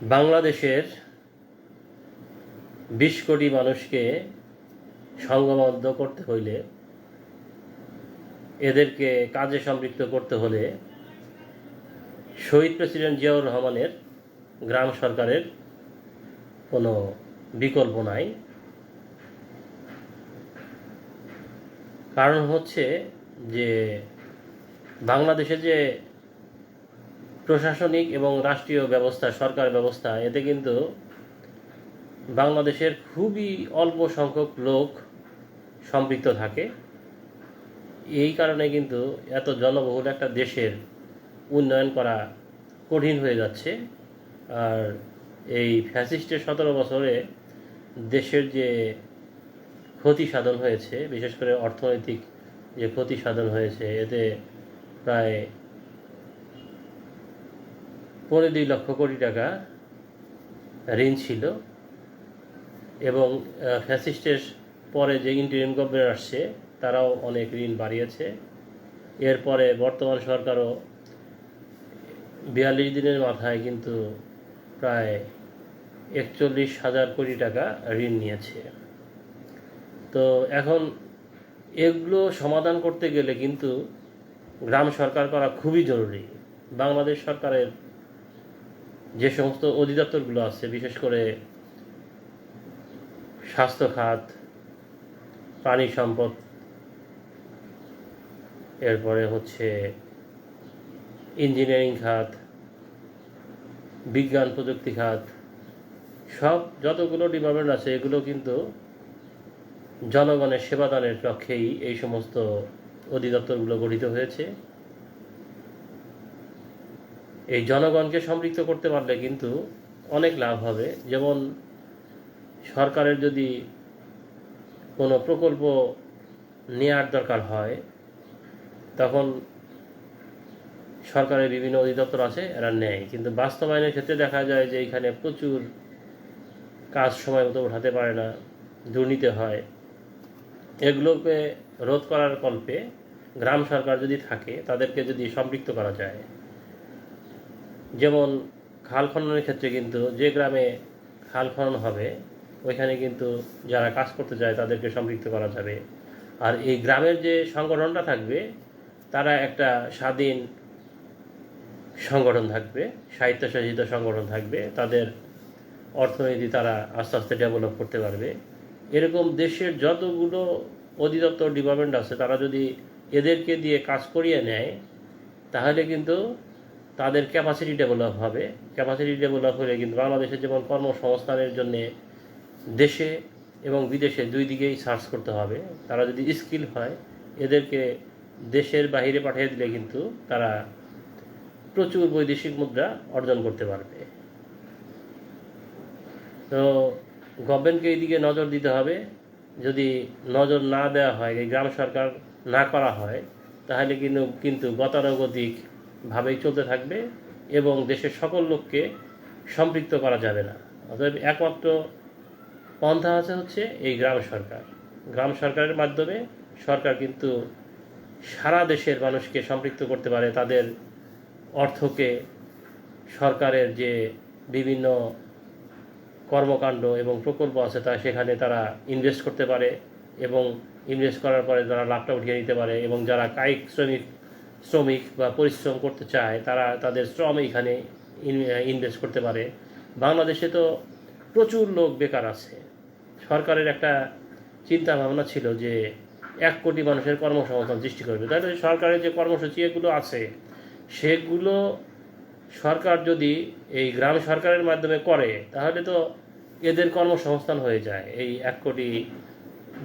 বাংলাদেশের ২০ কোটি মানুষকে সংঘবদ্ধ করতে হইলে, এদেরকে কাজে সম্পৃক্ত করতে হলে শহীদ প্রেসিডেন্ট জিয়াউর রহমানের গ্রাম সরকারের কোনো বিকল্প নাই। কারণ হচ্ছে যে বাংলাদেশে যে প্রশাসনিক এবং রাষ্ট্রীয় ব্যবস্থা, সরকার ব্যবস্থা, এতে কিন্তু বাংলাদেশের খুবই অল্প সংখ্যক লোক সম্পৃক্ত থাকে। এই কারণে কিন্তু এত জনবহুল একটা দেশের উন্নয়ন করা কঠিন হয়ে যাচ্ছে। আর এই ফ্যাসিস্টের 17 বছরে দেশের যে ক্ষতি সাধন হয়েছে, বিশেষ করে অর্থনৈতিক যে ক্ষতি সাধন হয়েছে, এতে প্রায় 2.5 লক্ষ কোটি টাকা ঋণ ছিল। এবং ফ্যাসিস্টের পরে যে ইন্টারিম গভর্নমেন্ট আসছে, তারাও অনেক ঋণ বাড়িয়েছে। এরপরে বর্তমান সরকারও 42 দিনের মাথায় কিন্তু প্রায় 41,000 কোটি টাকা ঋণ নিয়েছে। তো এখন এগুলো সমাধান করতে গেলে কিন্তু গ্রাম সরকার করা খুবই জরুরি। বাংলাদেশ সরকারের যে সমস্ত অধিদপ্তরগুলো আছে, বিশেষ করে স্বাস্থ্য খাত, প্রাণী সম্পদ, এরপরে হচ্ছে ইঞ্জিনিয়ারিং খাত, বিজ্ঞান প্রযুক্তি খাত, সব যতগুলো ডিপার্টমেন্ট আছে, এগুলো কিন্তু জনগণের সেবাদানের লক্ষ্যেই এই সমস্ত অধিদপ্তরগুলো গঠিত হয়েছে। এই জনগণকে সম্পৃক্ত করতে পারলে কিন্তু অনেক লাভ হবে। যেমন সরকারের যদি কোনো প্রকল্প নেওয়ার দরকার হয়, তখন সরকারের বিভিন্ন অধিদপ্তর আছে, এরা নেয়, কিন্তু বাস্তবায়নের ক্ষেত্রে দেখা যায় যে এখানে প্রচুর কাজ সময় মতো উঠাতে পারে না, দুর্নীতি হয়। এগুলোকে রোধ করার কল্পে গ্রাম সরকার যদি থাকে, তাদেরকে যদি সম্পৃক্ত করা যায়, যেমন খাল খননের ক্ষেত্রে কিন্তু যে গ্রামে খাল খনন হবে, ওইখানে কিন্তু যারা কাজ করতে যায় তাদেরকে সম্পৃক্ত করা যাবে। আর এই গ্রামের যে সংগঠনটা থাকবে, তারা একটা স্বাধীন সংগঠন থাকবে, স্বায়ত্তশাসিত সংগঠন থাকবে, তাদের অর্থনীতি তারা আস্তে আস্তে ডেভেলপ করতে পারবে। এরকম দেশের যতগুলো অধিদপ্তর ডিপার্টমেন্ট আছে, তারা যদি এদেরকে দিয়ে কাজ করিয়ে নেয়, তাহলে কিন্তু তাদের ক্যাপাসিটি ডেভেলপ হবে। ক্যাপাসিটি ডেভেলপ হলে কিন্তু বাংলাদেশের যেমন কর্মসংস্থানের জন্যে দেশে এবং বিদেশে দুই দিকেই সার্চ করতে হবে। তারা যদি স্কিল হয়, এদেরকে দেশের বাহিরে পাঠিয়ে দিলে কিন্তু তারা প্রচুর বৈদেশিক মুদ্রা অর্জন করতে পারবে। তো গভর্নমেন্টকে এইদিকে নজর দিতে হবে। যদি নজর না দেওয়া হয়, এই গ্রাম সরকার না করা হয়, তাহলে কিন্তু গতানুগতিকভাবেই চলতে থাকবে এবং দেশের সকল লোককে সম্পৃক্ত করা যাবে না। অতএব একমাত্র পন্থা হচ্ছে এই গ্রাম সরকার। গ্রাম সরকারের মাধ্যমে সরকার কিন্তু সারা দেশের মানুষকে সম্পৃক্ত করতে পারে। তাদের অর্থকে সরকারের যে বিভিন্ন কর্মকাণ্ড এবং প্রকল্প আছে, সেখানে তারা ইনভেস্ট করতে পারে এবং ইনভেস্ট করার পরে তারা লাভটা উঠিয়ে নিতে পারে। এবং যারা কায়িক শ্রমিক বা পরিশ্রম করতে চায়, তারা তাদের শ্রম এখানে ইনভেস্ট করতে পারে। বাংলাদেশে তো প্রচুর লোক বেকার আছে। সরকারের একটা চিন্তা ভাবনা ছিল যে 1 কোটি মানুষের কর্মসংস্থান সৃষ্টি করবে। তাহলে সরকারের যে কর্মসূচি এগুলো আছে, সেগুলো সরকার যদি এই গ্রাম সরকারের মাধ্যমে করে, তাহলে তো এদের কর্মসংস্থান হয়ে যায়, এই 1 কোটি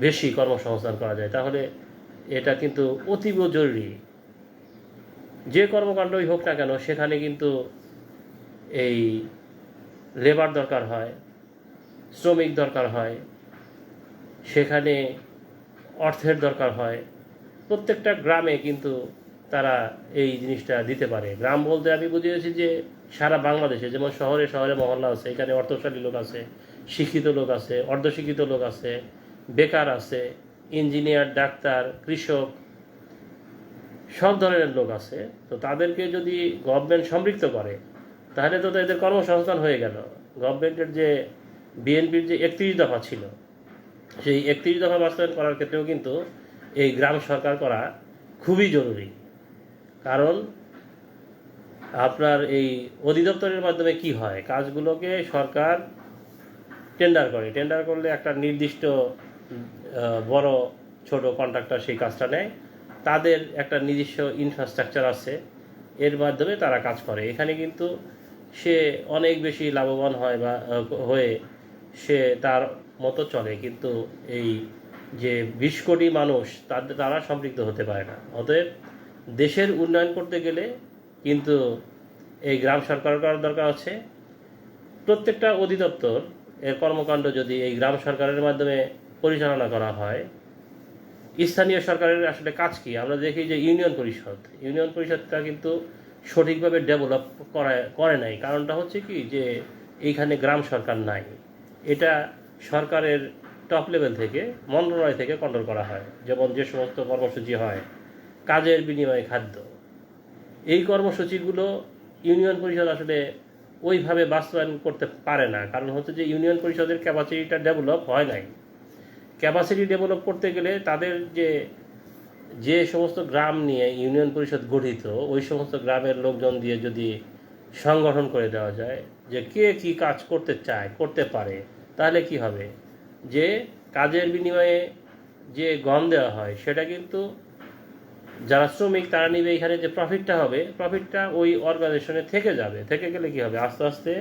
বেশি কর্মসংস্থান করা যায়। তাহলে এটা কিন্তু অতীব জরুরি। যে কর্মকাণ্ডই হোক না কেন, সেখানে কিন্তু এই লেবার দরকার হয়, শ্রমিক দরকার হয়, সেখানে অর্থের দরকার হয়। প্রত্যেকটা গ্রামে কিন্তু তারা এই জিনিসটা দিতে পারে। গ্রাম বলতে আমি বুঝিয়েছি যে সারা বাংলাদেশে, যেমন শহরে শহরে মহল্লা আছে, এখানে অর্থশালী লোক আছে, শিক্ষিত লোক আছে, অর্ধশিক্ষিত লোক আছে, বেকার আছে, ইঞ্জিনিয়ার, ডাক্তার, কৃষক, সব ধরনের লোক আছে। তো তাদেরকে যদি গভর্নমেন্ট সম্পৃক্ত করে, তাহলে তো এদের কর্মসংস্থান হয়ে গেল। গভর্নমেন্টের যে বিএনপির যে 31 দফা ছিল, সেই 31 দফা বাস্তবায়ন করার ক্ষেত্রেও কিন্তু এই গ্রাম সরকার করা খুবই জরুরি। কারণ আপনার এই অধিদপ্তরের মাধ্যমে কি হয়, কাজগুলোকে সরকার টেন্ডার করে, টেন্ডার করলে একটা নির্দিষ্ট বড় ছোট কন্ট্রাক্টর সেই কাজটা নেয়, তাদের একটা নিজস্ব ইনফ্রাস্ট্রাকচার আছে, এর মাধ্যমে তারা কাজ করে। এখানে কিন্তু সে অনেক বেশি লাভবান হয় বা হয়ে সে তার মতো চলে, কিন্তু এই যে 20 কোটি মানুষ তারা সম্পৃক্ত হতে পারে না। অতএব দেশের উন্নয়ন করতে গেলে কিন্তু এই গ্রাম সরকার করার দরকার আছে। প্রত্যেকটা অধিদপ্তর এর কর্মকাণ্ড যদি এই গ্রাম সরকারের মাধ্যমে পরিচালনা করা হয়, স্থানীয় সরকারের আসলে কাজ কি আমরা দেখি যে ইউনিয়ন পরিষদটা কিন্তু সঠিকভাবে ডেভেলপ করে নাই। কারণটা হচ্ছে কি যে এইখানে গ্রাম সরকার নাই, এটা সরকারের টপ লেভেল থেকে মন্ত্রণালয় থেকে কন্ট্রোল করা হয়। যেমন যে সমস্ত কর্মসূচি হয়, কাজের বিনিময়ে খাদ্য, এই কর্মসূচিগুলো ইউনিয়ন পরিষদ আসলে ওইভাবে বাস্তবায়ন করতে পারে না। কারণ হচ্ছে যে ইউনিয়ন পরিষদের ক্যাপাসিটিটা ডেভেলপ হয় নাই। ক্যাপাসিটি ডেভেলপ করতে গেলে তাদের যে সমস্ত গ্রাম নিয়ে ইউনিয়ন পরিষদ গঠিত, ওই সমস্ত গ্রামের লোকজন দিয়ে যদি সংগঠন করে দেওয়া যায় যে কে কী কাজ করতে চায়, করতে পারে, তাহলে কি হবে যে কাজের বিনিময়ে যে গম দেওয়া হয় সেটা কিন্তু যারা শ্রমিক তারা নিবে, এখানে যে প্রফিটটা হবে, প্রফিটটা ওই অর্গানাইজেশনে থেকে যাবে। থেকে গেলে কি হবে, আস্তে আস্তে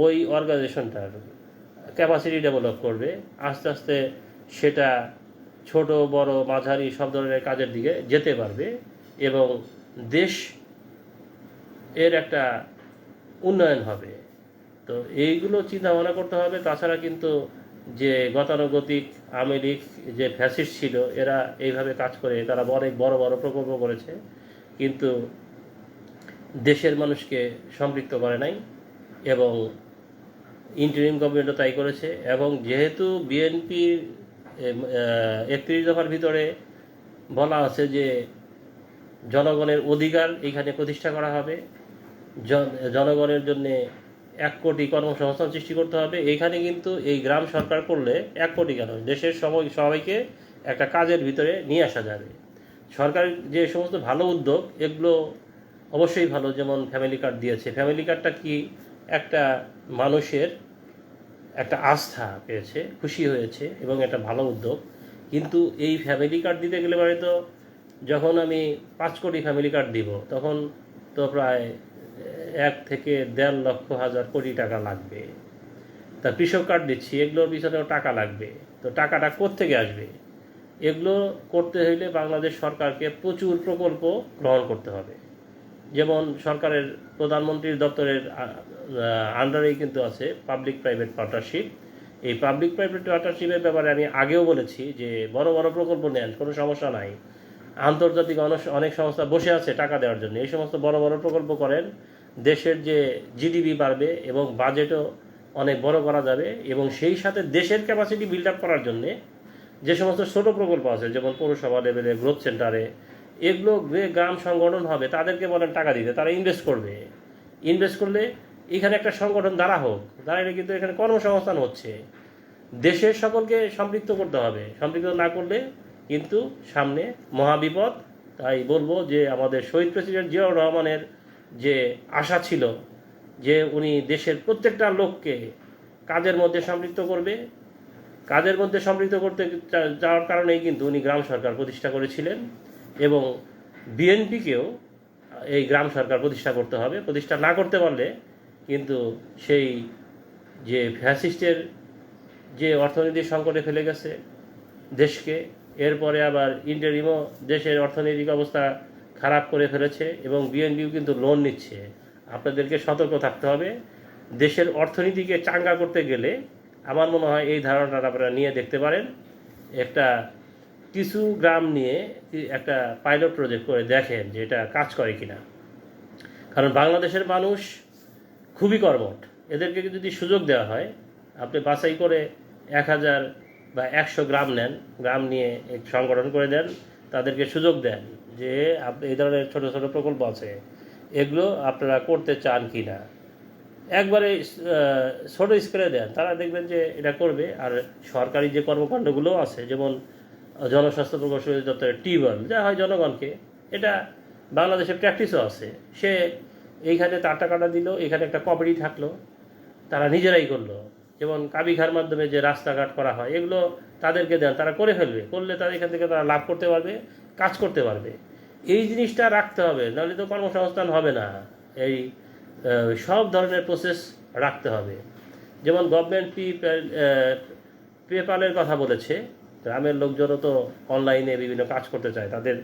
ওই অর্গানাইজেশনটার ক্যাপাসিটি ডেভেলপ করবে, আস্তে আস্তে সেটা ছোট বড় মাঝারি সব ধরনের কাজের দিকে যেতে পারবে এবং দেশ এর একটা উন্নয়ন হবে। তো এইগুলো চিন্তা ভাবনা করতে হবে। তাছাড়া কিন্তু যে গতানুগতিক আওয়ামী লীগ যে ফ্যাসিস্ট ছিল, এরা এইভাবে কাজ করে, তারা অনেক বড় বড় প্রকল্প করেছে, কিন্তু দেশের মানুষকে সম্পৃক্ত করে নাই, এবং ইন্টারিম গভর্নমেন্টও তাই করেছে। এবং যেহেতু বিএনপির 31 দফার ভিতরে বলা আছে যে জনগণের অধিকার এইখানে প্রতিষ্ঠা করা হবে, জনগণের জন্যে 1 কোটি কর্মসংস্থান সৃষ্টি করতে হবে। এইখানে কিন্তু এই গ্রাম সরকার করলে 1 কোটি কেন, দেশের সবাইকে একটা কাজের ভিতরে নিয়ে আসা যাবে। সরকার যে সমস্ত ভালো উদ্যোগ, এগুলো অবশ্যই ভালো। যেমন ফ্যামিলি কার্ড দিয়েছে, ফ্যামিলি কার্ডটা কি একটা মানুষের একটা আস্থা পেয়েছে, খুশি হয়েছে এবং একটা ভালো উদ্যোগ। কিন্তু এই ফ্যামিলি কার্ড দিতে গেলে পরে তো যখন আমি 5 কোটি ফ্যামিলি কার্ড দিব, তখন তো প্রায় 1 থেকে 1.5 লক্ষ হাজার কোটি টাকা লাগবে। তা কৃষক কার্ড দিচ্ছি, এগুলোর পিছনেও টাকা লাগবে। তো টাকাটা কোত্থেকে আসবে? এগুলো করতে হইলে বাংলাদেশ সরকারকে প্রচুর প্রকল্প গ্রহণ করতে হবে। যেমন সরকারের প্রধানমন্ত্রীর দপ্তরের আন্ডারেই কিন্তু আছে পাবলিক প্রাইভেট পার্টনারশিপ। এই পাবলিক প্রাইভেট পার্টনারশিপের ব্যাপারে আমি আগেও বলেছি যে বড় বড় প্রকল্প নেন, কোনো সমস্যা নাই। আন্তর্জাতিক অনেক সংস্থা বসে আছে টাকা দেওয়ার জন্য, এই সমস্ত বড় বড় প্রকল্প করেন, দেশের যে জিডিপি বাড়বে এবং বাজেটও অনেক বড় করা যাবে। এবং সেই সাথে দেশের ক্যাপাসিটি বিল্ড আপ করার জন্যে যে সমস্ত ছোট প্রকল্প আছে, যেমন পৌরসভা লেভেলে গ্রোথ সেন্টারে, এগুলো গ্রাম সংগঠন হবে, তাদেরকে বলেন টাকা দিতে, তারা ইনভেস্ট করবে। ইনভেস্ট করলে এখানে একটা সংগঠন দাঁড়াইলে কিন্তু এখানে কর্মসংস্থান হচ্ছে। দেশের সকলকে সম্পৃক্ত করতে হবে, সম্পৃক্ত না করলে কিন্তু সামনে মহাবিপদ। তাই বলবো যে আমাদের শহীদ প্রেসিডেন্ট জিয়াউর রহমানের যে আশা ছিল যে উনি দেশের প্রত্যেকটা লোককে কাজের মধ্যে সম্পৃক্ত করবে, কাজের মধ্যে সম্পৃক্ত করতে যাওয়ার কারণেই কিন্তু উনি গ্রাম সরকার প্রতিষ্ঠা করেছিলেন। এবং বিএনপিকেও এই গ্রাম সরকার প্রতিষ্ঠা করতে হবে। প্রতিষ্ঠা না করতে পারলে কিন্তু সেই যে ফ্যাসিস্টের যে অর্থনৈতিক সংকটে ফেলে গেছে দেশকে, এরপরে আবার ইন্টারিমও দেশের অর্থনৈতিক অবস্থা খারাপ করে ফেলেছে, এবং বিএনপিও কিন্তু লোন নিচ্ছে। আপনাদেরকে সতর্ক থাকতে হবে। দেশের অর্থনীতিকে চাঙ্গা করতে গেলে আমার মনে হয় এই ধারণাটা আপনারা নিয়ে দেখতে পারেন। একটা কিছু গ্রাম নিয়ে একটা পাইলট প্রজেক্ট করে দেখেন যে এটা কাজ করে কিনা। কারণ বাংলাদেশের মানুষ খুবই কর্মঠ, এদেরকে যদি সুযোগ দেওয়া হয়, আপনি বাছাই করে 1000 বা 100 গ্রাম নেন, গ্রাম নিয়ে এক সংগঠন করে দেন, তাদেরকে সুযোগ দেন যে এই ধরনের ছোটো ছোটো প্রকল্প আছে, এগুলো আপনারা করতে চান কি না। একবারে ছোটো স্কেলে দেন, তারা দেখবেন যে এটা করবে। আর সরকারি যে কর্মকাণ্ডগুলো আছে, যেমন জনস্বাস্থ্য প্রকৌশল দপ্তরের টিউবওয়েল যা হয় জনগণকে, এটা বাংলাদেশে প্র্যাকটিসও আছে। সে এইখানে তার টাকাটা দিল, এখানে একটা কমিটি থাকলো, তারা নিজেরাই করলো। যেমন কাবিখার মাধ্যমে যে রাস্তাঘাট করা হয়, এগুলো তাদেরকে দেন, তারা করে ফেলবে। করলে তারা এখান থেকে তারা লাভ করতে পারবে, কাজ করতে পারবে। এই জিনিসটা রাখতে হবে, নাহলে তো কর্মসংস্থান হবে না। এই সব ধরনের প্রসেস রাখতে হবে। যেমন গভর্নমেন্ট পেপালের কথা বলেছে, গ্রামের লোকজনও তো অনলাইনে বিভিন্ন কাজ করতে চায়, তাদের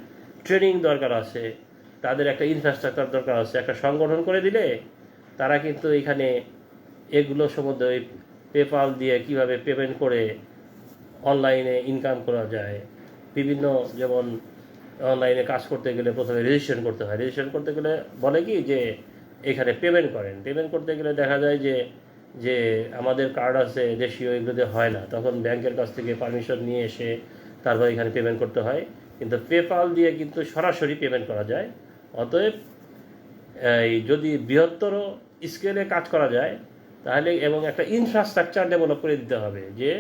ট্রেনিং দরকার আছে, তাদের একটা ইনফ্রাস্ট্রাকচার দরকার আছে। একটা সংগঠন করে দিলে তারা কিন্তু এখানে এগুলো সম্বন্ধে ওই পেপাল দিয়ে কিভাবে পেমেন্ট করে অনলাইনে ইনকাম করা যায়, বিভিন্ন যেমন অনলাইনে কাজ করতে গেলে প্রথমে রেজিস্ট্রেশন করতে হয়। রেজিস্ট্রেশন করতে গেলে বলে কি যে এখানে পেমেন্ট করেন। পেমেন্ট করতে গেলে দেখা যায় যে যে আমাদের কার্ড আছে দেশীয়, এগুলোতে হয় না, তখন ব্যাংকের কাছ থেকে পারমিশন নিয়ে এসে তারপর এখানে পেমেন্ট করতে হয়। কিন্তু পেপাল দিয়ে কিন্তু সরাসরি পেমেন্ট করা যায়। অতএব এই যদি বৃহত্তর স্কেলে কাজ করা যায় তাহলে, এবং একটা ইনফ্রাস্ট্রাকচার ডেভেলপ করে দিতে হবে, যে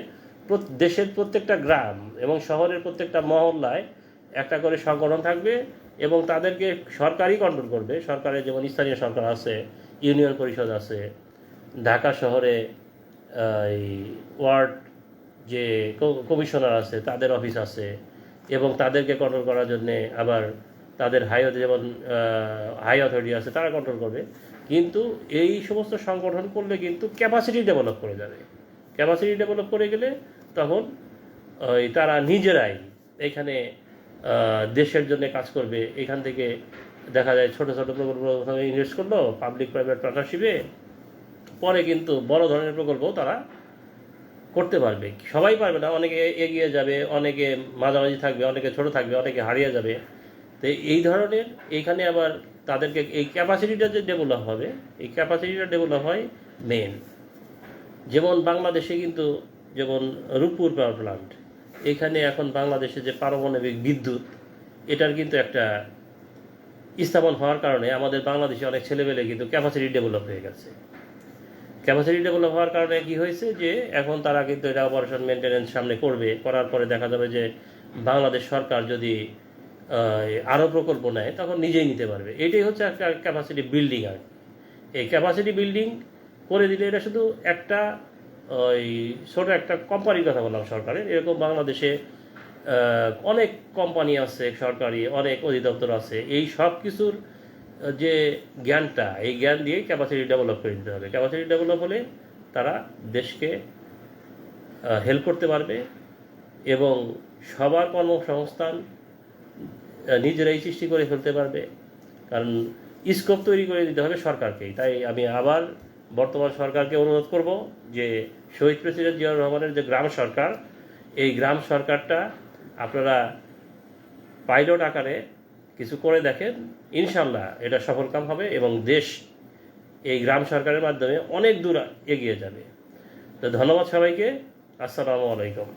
দেশের প্রত্যেকটা গ্রাম এবং শহরের প্রত্যেকটা মহল্লায় একটা করে সংগঠন থাকবে এবং তাদেরকে সরকারই কন্ট্রোল করবে। সরকারের যেমন স্থানীয় সরকার আছে, ইউনিয়ন পরিষদ আছে, ঢাকা শহরে এই ওয়ার্ড যে কমিশনার আছে তাদের অফিস আছে, এবং তাদেরকে কন্ট্রোল করার জন্যে আবার তাদের যেমন হাই অথরিটি আছে, তারা কন্ট্রোল করবে। কিন্তু এই সমস্ত সংগঠন করলে কিন্তু ক্যাপাসিটি ডেভেলপ করে যাবে। ক্যাপাসিটি ডেভেলপ করে গেলে তখন ওই তারা নিজেরাই এখানে দেশের জন্য কাজ করবে। এখান থেকে দেখা যায় ছোটো ছোটো প্রকল্প প্রথমে ইনভেস্ট করলো পাবলিক প্রাইভেট পার্টনারশিপে, পরে কিন্তু বড় ধরনের প্রকল্প তারা করতে পারবে। সবাই পারবে না, অনেকে এগিয়ে যাবে, অনেকে মাঝামাঝি থাকবে, অনেকে ছোট থাকবে, অনেকে হারিয়ে যাবে। তো এই ধরনের এইখানে আবার তাদেরকে এই ক্যাপাসিটিটা যে ডেভেলপ হবে, এই ক্যাপাসিটিটা ডেভেলপ হয় মেন। যেমন বাংলাদেশে কিন্তু যেমন রূপপুর পাওয়ার প্লান্ট, এখানে এখন বাংলাদেশে যে পারমাণবিক বিদ্যুৎ, এটার কিন্তু একটা স্থাপন হওয়ার কারণে আমাদের বাংলাদেশে অনেক ছেলেমেলে কিন্তু ক্যাপাসিটি ডেভেলপ হয়ে গেছে। ক্যাপাসিটি ডেভেলপ হওয়ার কারণে কি হয়েছে যে এখন তারা কিন্তু এটা অপারেশন মেনটেন্যান্স সামনে করবে, করার পরে দেখা যাবে যে বাংলাদেশ সরকার যদি আরও প্রকল্প নেয় তখন নিজেই নিতে পারবে। এটাই হচ্ছে একটা ক্যাপাসিটি বিল্ডিং। আর এই ক্যাপাসিটি বিল্ডিং করে দিলে, এটা শুধু একটা ওই ছোটো একটা কোম্পানির কথা বললাম সরকারের, এরকম বাংলাদেশে অনেক কোম্পানি আছে, সরকারি অনেক অধিদপ্তর আছে। এই সব কিছুর যে জ্ঞানটা, এই জ্ঞান দিয়ে ক্যাপাসিটি ডেভেলপ করে দিতে হবে। ক্যাপাসিটি ডেভেলপ হলে তারা দেশকে হেল্প করতে পারবে এবং সবার কর্মসংস্থান নিজেরাই সৃষ্টি করে ফেলতে পারবে। কারণ স্কোপ তৈরি করে দিতে হবে সরকারকেই। তাই আমি আবার বর্তমান সরকারকে অনুরোধ করব যে শহীদ প্রেসিডেন্ট জিয়াউর রহমানের যে গ্রাম সরকার, এই গ্রাম সরকারটা আপনারা পাইলট আকারে কিছু করে দেখেন, ইনশাল্লাহ এটা সফলকাম হবে এবং দেশ এই গ্রাম সরকারের মাধ্যমে অনেক দূর এগিয়ে যাবে। তো ধন্যবাদ সবাইকে। আসসালামু আলাইকুম।